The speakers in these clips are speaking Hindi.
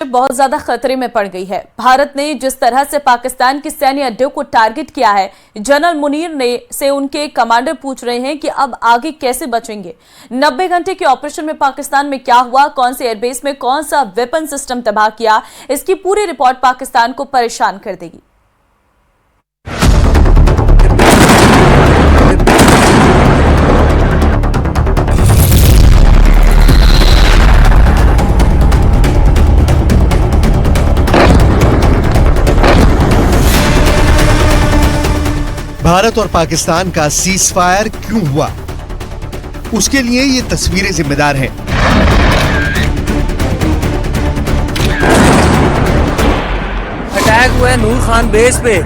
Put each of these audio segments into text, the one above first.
बहुत ज्यादा खतरे में पड़ गई है। भारत ने जिस तरह से पाकिस्तान के सैन्य अड्डे को टारगेट किया है, जनरल मुनीर ने से उनके कमांडर पूछ रहे हैं कि अब आगे कैसे बचेंगे। 90 घंटे के ऑपरेशन में पाकिस्तान में क्या हुआ, कौन से एयरबेस में कौन सा वेपन सिस्टम तबाह किया, इसकी पूरी रिपोर्ट पाकिस्तान को परेशान कर देगी। भारत और पाकिस्तान का सीज फायर क्यों हुआ, उसके लिए ये तस्वीरें जिम्मेदार हैं। अटैक हुआ है नूर खान बेस पे।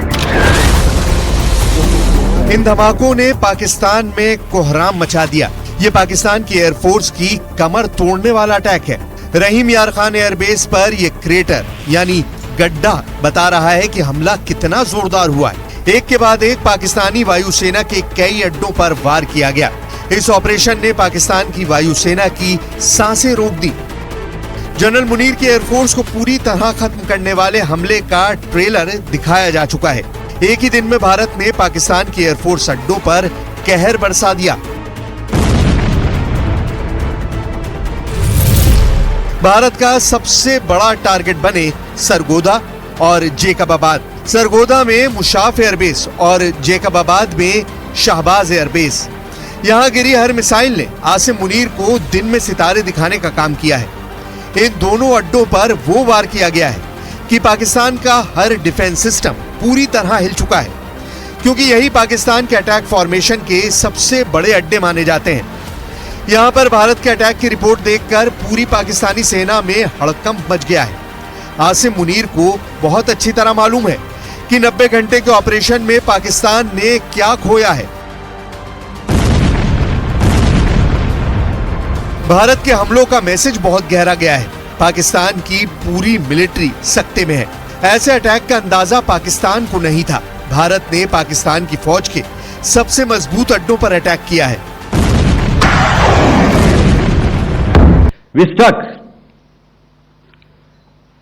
इन धमाकों ने पाकिस्तान में कोहराम मचा दिया। ये पाकिस्तान की एयरफोर्स की कमर तोड़ने वाला अटैक है। रहीम यार खान एयरबेस पर यह क्रेटर यानी गड्ढा बता रहा है कि हमला कितना जोरदार हुआ है। एक के बाद एक पाकिस्तानी वायुसेना के कई अड्डों पर वार किया गया। इस ऑपरेशन ने पाकिस्तान की वायुसेना की सांसें रोक दी। जनरल मुनीर की एयरफोर्स को पूरी तरह खत्म करने वाले हमले का ट्रेलर दिखाया जा चुका है। एक ही दिन में भारत ने पाकिस्तान की एयरफोर्स अड्डों पर कहर बरसा दिया। भारत का सबसे बड़ा टारगेट बने सरगोदा और जेकबाबाद। सरगोदा में मुशाफ एयरबेस और जेकबाबाद में शाहबाज एयरबेस। यहां गिरी हर मिसाइल ने आसिम मुनीर को दिन में सितारे दिखाने का काम किया है। इन दोनों अड्डों पर वो वार किया गया है कि पाकिस्तान का हर डिफेंस सिस्टम पूरी तरह हिल चुका है, क्योंकि यही पाकिस्तान के अटैक फॉर्मेशन के सबसे बड़े अड्डे माने जाते हैं। यहां पर भारत के अटैक की रिपोर्ट देखकर पूरी पाकिस्तानी सेना में हड़कंप मच गया है। आसिम मुनीर को बहुत अच्छी तरह मालूम है कि 90 घंटे के ऑपरेशन में पाकिस्तान ने क्या खोया है। भारत के हमलों का मैसेज बहुत गहरा गया है। पाकिस्तान की पूरी मिलिट्री सख्ते में है। ऐसे अटैक का अंदाजा पाकिस्तान को नहीं था। भारत ने पाकिस्तान की फौज के सबसे मजबूत अड्डों पर अटैक किया है। We struck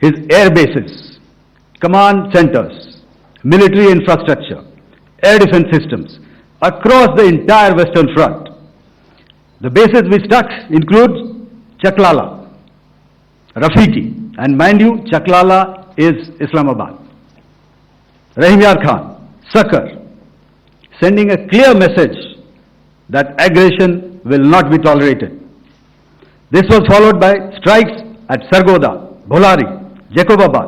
his air bases, command centers, military infrastructure, air defense systems across the entire Western Front. The bases we struck include Chaklala, Rafiki, and mind you, Chaklala is Islamabad. Rahim Yar Khan, Sakar, sending a clear message that aggression will not be tolerated. This was followed by strikes at Sargoda, Bholari, Jacobabad.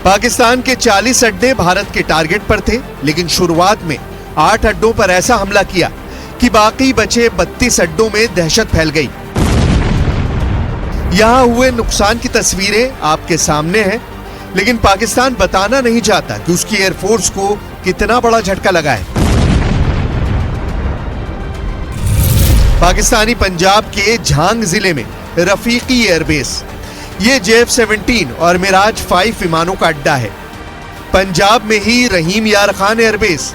Pakistan के 40 अड्डे भारत के टारगेट पर थे, लेकिन शुरुआत में 8 अड्डों पर ऐसा हमला किया कि बाकी बचे 32 अड्डों में दहशत फैल गई। यहां हुए नुकसान की तस्वीरें आपके सामने हैं, लेकिन पाकिस्तान बताना नहीं चाहता कि उसकी एयरफोर्स को कितना बड़ा झटका लगा है। पाकिस्तानी पंजाब के झांग जिले में रफीकी एयरबेस, ये JF-17 और मिराज 5 विमानों का अड्डा है। पंजाब में ही रहीम यार खान एयरबेस,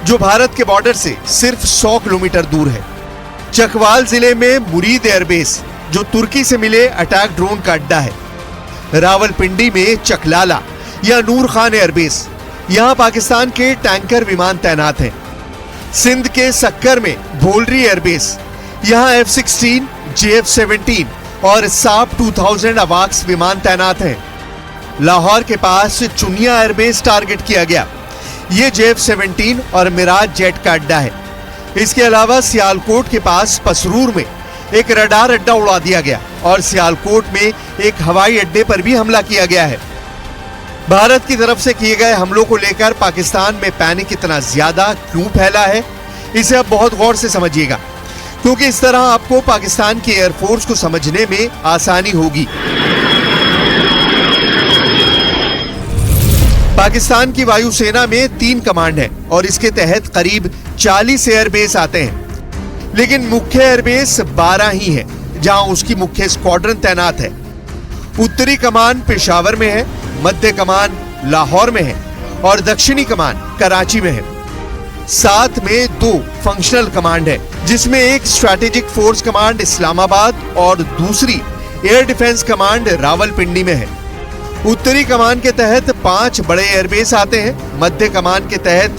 जो भारत के बॉर्डर से सिर्फ 100 किलोमीटर दूर है। चकवाल जिले में मुरीद एयरबेस, जो तुर्की से मिले अटैक ड्रोन का अड्डा है। रावलपिंडी में चकलाला या नूर खान एयरबेस, यहां पाकिस्तान के टैंकर विमान तैनात हैं। सिंध के सक्कर में भोलरी एयरबेस, यहां F-16, JF-17 और साप 2000 अवाक्स विमान तैनात हैं। लाहौर के पास चुनिया एयरबेस टारगेट किया गया। ये JF-17 और मिराज जेट का अड्डा है। इसके अलावा सियालकोट के पास पसरूर में एक रडार अड्डा उड़ा दिया गया और सियालकोट में एक हवाई अड्डे पर भी हमला किया गया है। भारत की तरफ से किए गए हमलों को लेकर पाकिस्तान में पैनिक इतना ज्यादा क्यों फैला है, इसे अब बहुत गौर से समझिएगा, क्योंकि इस तरह आपको पाकिस्तान की एयरफोर्स को समझने में आसानी होगी। पाकिस्तान की वायुसेना में 3 कमांड है और इसके तहत करीब 40 एयरबेस आते हैं, लेकिन मुख्य एयरबेस 12 ही है, जहां उसकी मुख्य स्क्वाड्रन तैनात है। उत्तरी कमान पेशावर में है, मध्य कमान लाहौर में है और दक्षिणी कमान कराची में है। साथ में 2 फंक्शनल कमांड है, जिसमें एक स्ट्रैटेजिक फोर्स कमांड इस्लामाबाद और दूसरी एयर डिफेंस कमांड रावलपिंडी में है। उत्तरी कमान के तहत 5 बड़े एयरबेस आते हैं, मध्य कमान के तहत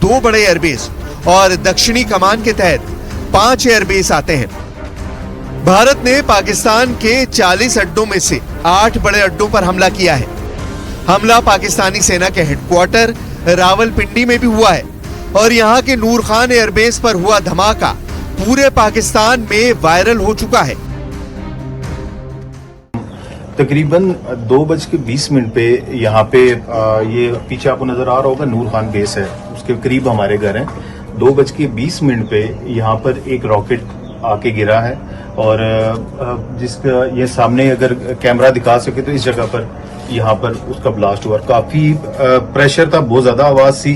2 बड़े एयरबेस और दक्षिणी कमान के तहत 5 एयरबेस आते हैं। भारत ने पाकिस्तान के 40 अड्डों में से 8 बड़े अड्डों पर हमला किया है। हमला पाकिस्तानी सेना के हेडक्वार्टर रावलपिंडी में भी हुआ है और यहाँ के नूर खान एयरबेस पर हुआ धमाका पूरे पाकिस्तान में वायरल हो चुका है। तकरीबन 2:20 पे यहाँ पे ये पीछे आपको नजर आ रहा होगा नूर खान बेस है, उसके करीब हमारे घर हैं। 2:20 पे यहाँ पर एक रॉकेट आके गिरा है और जिसका ये सामने अगर कैमरा दिखा सके तो इस जगह पर यहाँ पर उसका ब्लास्ट हुआ। काफी प्रेशर था, बहुत ज्यादा आवाज थी,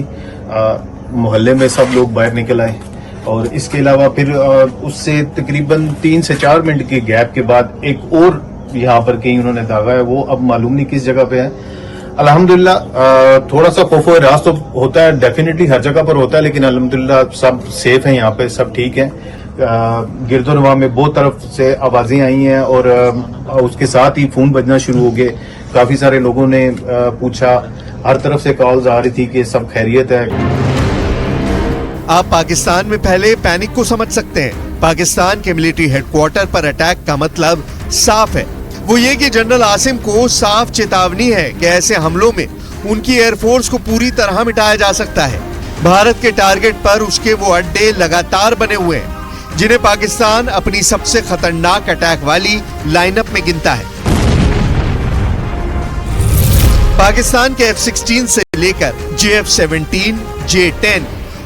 मोहल्ले में सब लोग बाहर निकल आए और इसके अलावा फिर उससे तकरीबन 3 से 4 मिनट के गैप के बाद एक और यहाँ पर कहीं उन्होंने दागा है, वो अब मालूम नहीं किस जगह पे है। अल्हम्दुलिल्लाह थोड़ा सा खौफ और रास तो होता है, डेफिनेटली हर जगह पर होता है, लेकिन अल्हम्दुलिल्लाह सब सेफ है, यहाँ पे सब ठीक है। गिरदोनवा में बहुत तरफ से आवाजें आई हैं और उसके साथ ही फोन बजना शुरू हो गए। काफी सारे लोगों ने पूछा, हर तरफ से कॉल्स आ रही थी कि सब खैरियत है। आप पाकिस्तान में पहले पैनिक को समझ सकते हैं। पाकिस्तान के मिलिट्री हेडक्वार्टर पर अटैक का मतलब साफ है, वो ये कि जनरल आसिम को साफ चेतावनी है कि ऐसे हमलों में उनकी एयरफोर्स को पूरी तरह मिटाया जा सकता है। भारत के टारगेट पर उसके वो अड्डे लगातार बने हुए हैं जिन्हें पाकिस्तान अपनी सबसे खतरनाक अटैक वाली लाइनअप में गिनता है। पाकिस्तान के F-16 से लेकर JF-17, J-10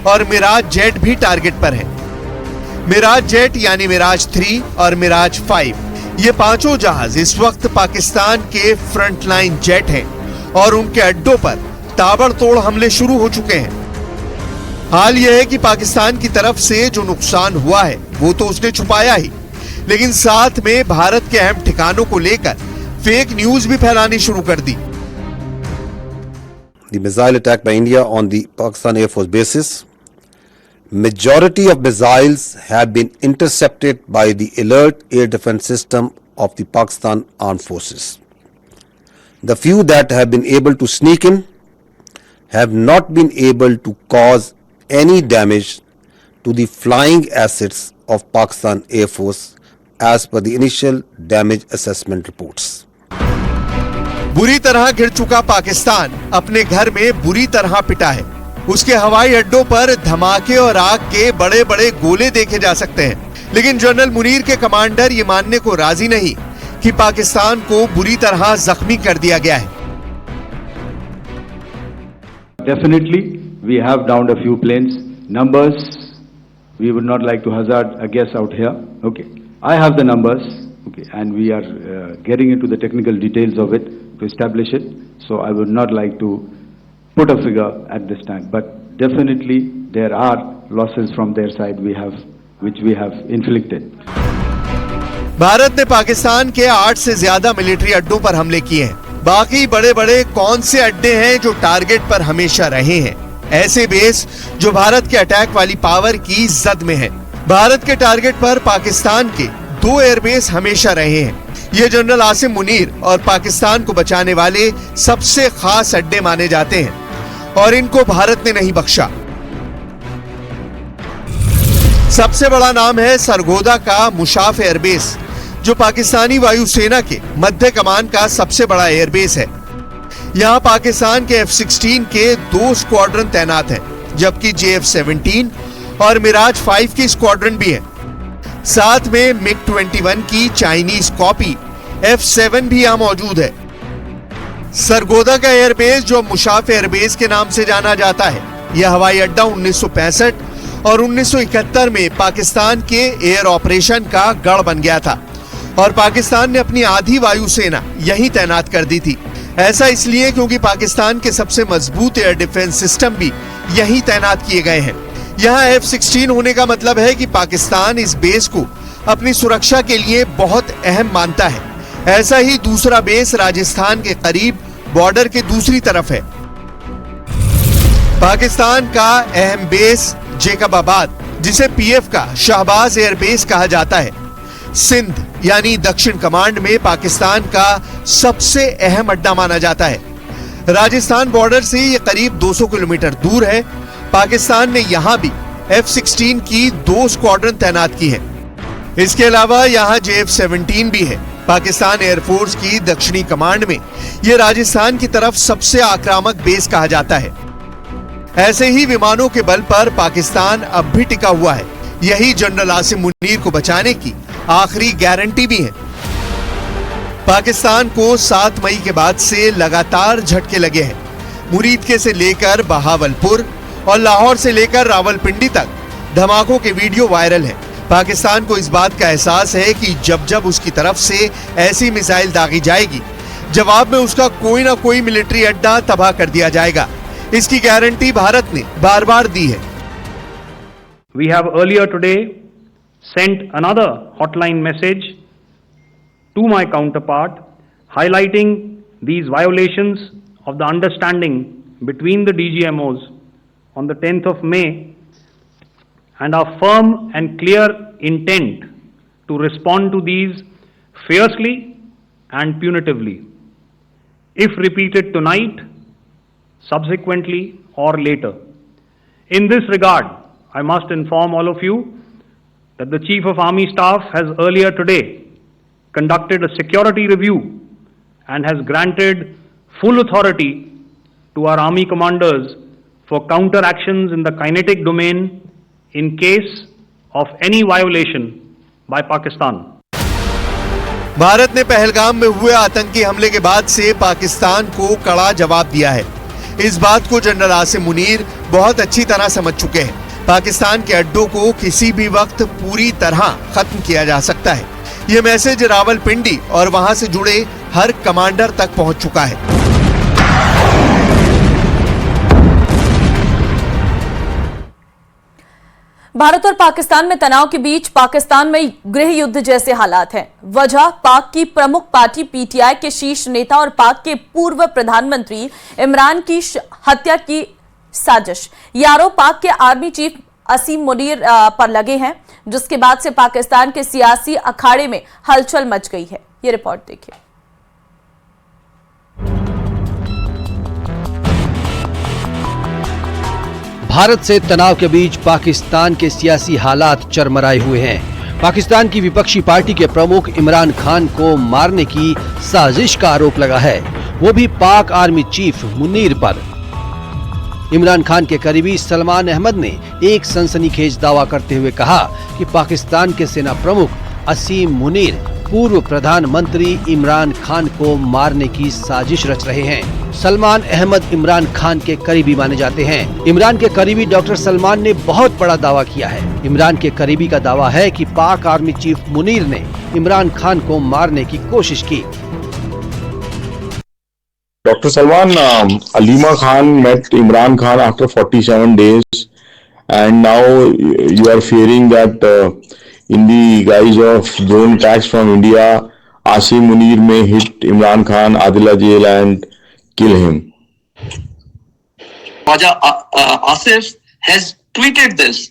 और मिराज जेट भी टारगेट पर है। मिराज जेट यानी मिराज 3 और मिराज 5, ये पांचों जहाज इस वक्त पाकिस्तान के फ्रंटलाइन जेट हैं और उनके अड्डों पर ताबड़तोड़ हमले शुरू हो चुके हैं। हाल यह है कि पाकिस्तान की तरफ से जो नुकसान हुआ है वो तो उसने छुपाया ही, लेकिन साथ में भारत के अहम ठिकानों को लेकर फेक न्यूज भी फैलानी शुरू कर दी। The missile attack by India on the Pakistan Air Force bases. Majority of missiles have been intercepted by the alert air defense system of the Pakistan Armed Forces. The few that have been able to sneak in have not been able to cause any damage to the flying assets of Pakistan Air Force as per the initial damage assessment reports. बुरी तरह घिर चुका पाकिस्तान अपने घर में बुरी तरह पिटा है। उसके हवाई अड्डों पर धमाके और आग के बड़े बड़े गोले देखे जा सकते हैं, लेकिन जनरल मुनीर के कमांडर ये मानने को राजी नहीं कि पाकिस्तान को बुरी तरह जख्मी कर दिया गया है। Definitely, we have downed a few planes. Numbers, we would not like to hazard a guess out here. Okay, I have the numbers. Okay, and we are getting into the technical details of it to establish it. So I would not like to put a figure at this time, but definitely there are losses from their side which we have inflicted. Bharat ने पाकिस्तान के 8 से ज्यादा मिलिट्री अड्डों पर हमले किए हैं। बाकी बड़े बड़े कौन से अड्डे हैं जो टारगेट पर हमेशा रहे हैं? ऐसे बेस जो भारत के अटैक वाली पावर की जद में है। भारत के टारगेट पर पाकिस्तान के 2 एयरबेस हमेशा रहे हैं। ये जनरल आसिम मुनीर और पाकिस्तान को बचाने वाले सबसे खास अड्डे माने जाते हैं और इनको भारत ने नहीं बख्शा। सबसे बड़ा नाम है सरगोदा का मुशाफ एयरबेस, जो पाकिस्तानी वायुसेना के मध्य कमान का सबसे बड़ा एयरबेस है। यहाँ पाकिस्तान के F-16 के 2 स्क्वाड्रन तैनात हैं, जबकि JF-17 और मिराज 5 की स्क्वाड्रन भी है। साथ में MiG-21 की चाइनीज कॉपी F-7 भी यहाँ मौजूद है। सरगोदा का एयरबेस, जो मुशाफ एयरबेस के नाम से जाना जाता है, यह हवाई अड्डा 1965 और 1971 में पाकिस्तान के एयर ऑपरेशन का गढ़ बन गया था और पाकिस्तान ने अपनी आधी वायुसेना यहीं तैनात कर दी थी। ऐसा इसलिए क्योंकि पाकिस्तान के सबसे मजबूत एयर डिफेंस सिस्टम भी यहीं तैनात किए गए हैं। यहाँ F-16 होने का मतलब है कि पाकिस्तान इस बेस को अपनी सुरक्षा के लिए बहुत अहम मानता है। ऐसा ही दूसरा बेस राजस्थान के करीब बॉर्डर के दूसरी तरफ है। पाकिस्तान का अहम बेस जेकबाबाद, जिसे PF का शहबाज एयरबेस कहा जाता है, सिंध यानी दक्षिण कमांड में पाकिस्तान का सबसे अहम अड्डा माना जाता है। राजस्थान बॉर्डर से ये करीब 200 किलोमीटर दूर है। पाकिस्तान ने यहां भी F-16 की 2 स्क्वाड्रन तैनात की है। इसके अलावा यहां JF-17 भी है। पाकिस्तान एयरफोर्स की दक्षिणी कमांड में यह राजस्थान की तरफ सबसे आक्रामक बेस कहा जाता है। ऐसे ही विमानों के बल पर पाकिस्तान अब भी टिका हुआ है। यही जनरल आसिम मुनीर को बचाने की आखिरी गारंटी भी है। पाकिस्तान को 7 मई के बाद से लगातार झटके लगे हैं। मुरीदके से लेकर बहावलपुर और लाहौर से लेकर रावलपिंडी तक धमाकों के वीडियो वायरल हैं। पाकिस्तान को इस बात का एहसास है कि जब जब उसकी तरफ से ऐसी मिसाइल दागी जाएगी, जवाब में उसका कोई ना कोई मिलिट्री अड्डा तबाह कर दिया जाएगा। इसकी गारंटी भारत ने बार बार दी है। We have earlier today sent another hotline message to my counterpart highlighting these violations of the understanding between the DGMOs on the 10th of May and our firm and clear intent to respond to these fiercely and punitively if repeated tonight, subsequently or later. In this regard, I must inform all of you that the Chief of Army Staff has earlier today conducted a security review and has granted full authority to our Army commanders for counter actions in the kinetic domain in case of any violation by Pakistan. Bharat ने पहलगाम में हुए आतंकी हमले के बाद से पाकिस्तान को कड़ा जवाब दिया है। इस बात को जनरल आसिम मुनीर बहुत अच्छी तरह समझ चुके हैं। पाकिस्तान के अड्डों को किसी भी वक्त पूरी तरह खत्म किया जा सकता है। यह मैसेज रावलपिंडी और वहां से जुड़े हर कमांडर तक पहुंच चुका है। भारत और पाकिस्तान में तनाव के बीच पाकिस्तान में गृह युद्ध जैसे हालात हैं। वजह पाक की प्रमुख पार्टी पीटीआई के शीर्ष नेता और पाक के पूर्व प्रधानमंत्री इमरान की हत्या की साजिश। ये आरोप पाक के आर्मी चीफ असीम मुनीर पर लगे हैं, जिसके बाद से पाकिस्तान के सियासी अखाड़े में हलचल मच गई है। ये रिपोर्ट देखिए। भारत से तनाव के बीच पाकिस्तान के सियासी हालात चरमराए हुए हैं। पाकिस्तान की विपक्षी पार्टी के प्रमुख इमरान खान को मारने की साजिश का आरोप लगा है, वो भी पाक आर्मी चीफ मुनीर पर। इमरान खान के करीबी सलमान अहमद ने एक सनसनीखेज दावा करते हुए कहा कि पाकिस्तान के सेना प्रमुख असीम मुनीर पूर्व प्रधानमंत्री इमरान खान को मारने की साजिश रच रहे हैं। सलमान अहमद इमरान खान के करीबी माने जाते हैं। इमरान के करीबी डॉक्टर सलमान ने बहुत बड़ा दावा किया है। इमरान के करीबी का दावा है कि पाक आर्मी चीफ मुनीर ने इमरान खान को मारने की कोशिश की। Dr. Salman, Alima Khan met Imran Khan after 47 days, and now you are fearing that in the guise of drone attacks from India, Asim Munir may hit Imran Khan, Adila jail, and kill him. Khwaja Asif has tweeted this,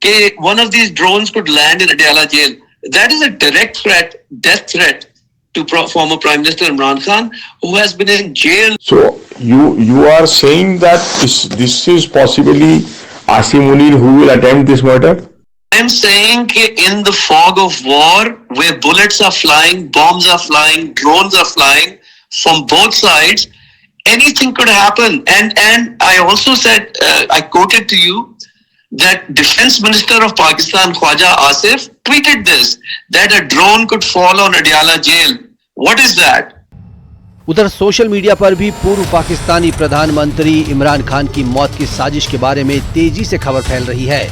that one of these drones could land in Adila jail. That is a direct threat, death threat, to former Prime Minister Imran Khan, who has been in jail. So you are saying that this is possibly Asim Munir who will attempt this murder? I am saying that in the fog of war, where bullets are flying, bombs are flying, drones are flying from both sides, anything could happen. And I also said, I quoted to you, that Defense Minister of Pakistan, Khwaja Asif, tweeted this, that a drone could fall on Adiyala jail. What is that? उधर सोशल मीडिया पर भी पूर्व पाकिस्तानी प्रधानमंत्री इमरान खान की मौत की साजिश के बारे में तेजी से खबर फैल रही है।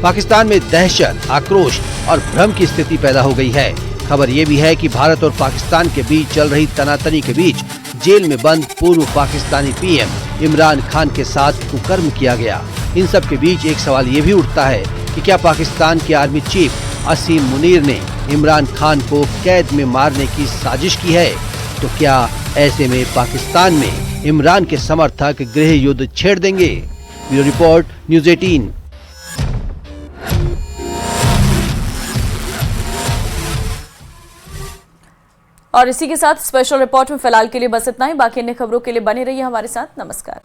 पाकिस्तान में दहशत, आक्रोश और भ्रम की स्थिति पैदा हो गई है। खबर ये भी है कि भारत और पाकिस्तान के बीच चल रही तनातनी के बीच जेल में बंद पूर्व पाकिस्तानी पीएम इमरान खान के साथ कुकर्म किया गया। इन सब के बीच एक सवाल ये भी उठता है कि क्या पाकिस्तान के आर्मी चीफ असीम मुनीर ने इमरान खान को कैद में मारने की साजिश की है? तो क्या ऐसे में पाकिस्तान में इमरान के समर्थक गृह युद्ध छेड़ देंगे? Bureau report, news 18। और इसी के साथ स्पेशल रिपोर्ट में फिलहाल के लिए बस इतना ही। बाकी अन्य खबरों के लिए बने रहिए हमारे साथ। नमस्कार।